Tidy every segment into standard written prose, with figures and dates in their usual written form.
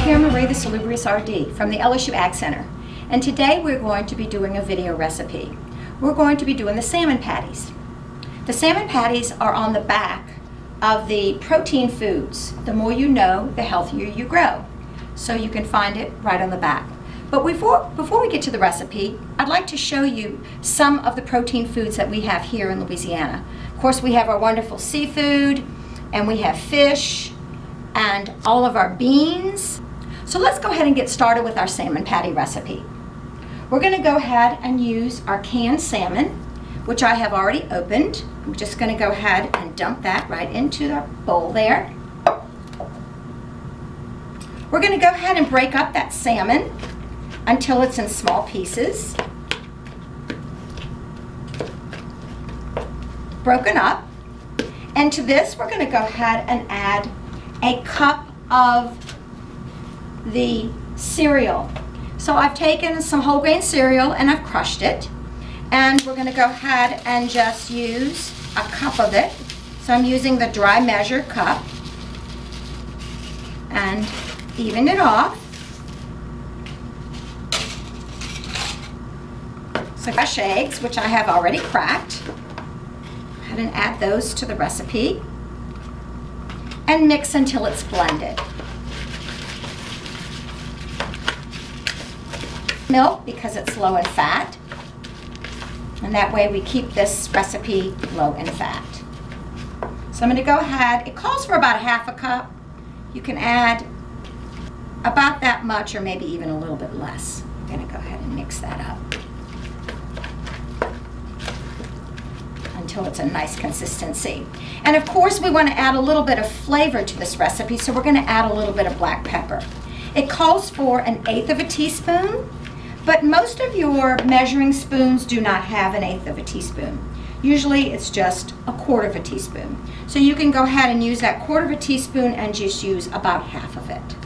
here Marie, the Salubrious RD from the LSU AgCenter, and today we're going to be doing a video recipe. We're going to be doing the salmon patties. The salmon patties are on the back of the protein foods. The more you know, the healthier you grow. So you can find it right on the back. But before we get to the recipe, I'd like to show you some of the protein foods that we have here in Louisiana. Of course, we have our wonderful seafood, and we have fish, and all of our beans. So let's go ahead and get started with our salmon patty recipe. We're going to go ahead and use our canned salmon, which I have already opened. I'm just going to go ahead and dump that right into the bowl there. We're going to go ahead and break up that salmon until it's in small pieces. Broken up. And to this, we're going to go ahead and add a cup of the cereal. So I've taken some whole grain cereal and I've crushed it. And we're going to go ahead and just use a cup of it. So I'm using the dry measure cup and even it off. So fresh eggs, which I have already cracked. Go ahead and add those to the recipe and mix until it's blended. Milk, because it's low in fat, and that way we keep this recipe low in fat. So I'm going to go ahead, it calls for about ½ a cup. You can add about that much or maybe even a little bit less. I'm going to go ahead and mix that up until it's a nice consistency. And of course we want to add a little bit of flavor to this recipe, so we're going to add a little bit of black pepper. It calls for 1/8 of a teaspoon, but most of your measuring spoons do not have 1/8 of a teaspoon. Usually it's just 1/4 of a teaspoon. So you can go ahead and use that 1/4 of a teaspoon and just use about half of it.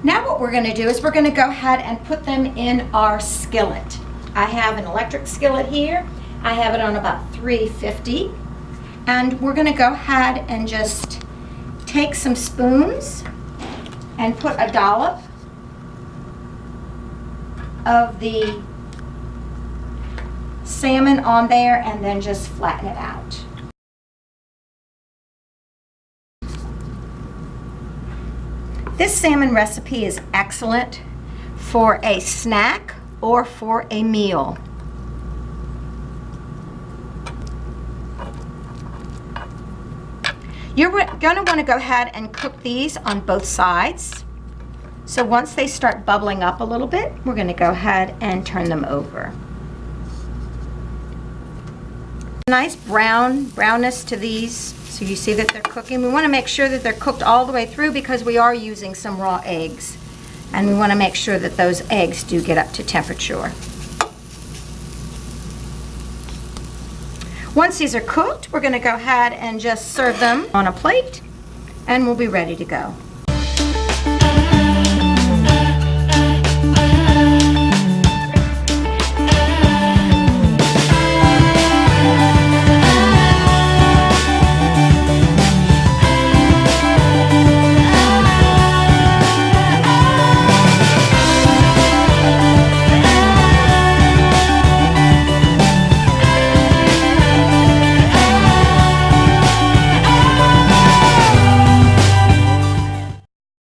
Now what we're going to do is we're going to go ahead and put them in our skillet. I have an electric skillet here. I have it on about 350. And we're going to go ahead and just take some spoons and put a dollop of the salmon on there and then just flatten it out. This salmon recipe is excellent for a snack or for a meal. You're going to want to go ahead and cook these on both sides. So once they start bubbling up a little bit, we're going to go ahead and turn them over. Nice brownness to these, so you see that they're cooking. We want to make sure that they're cooked all the way through because we are using some raw eggs. And we want to make sure that those eggs do get up to temperature. Once these are cooked, we're going to go ahead and just serve them on a plate, and we'll be ready to go.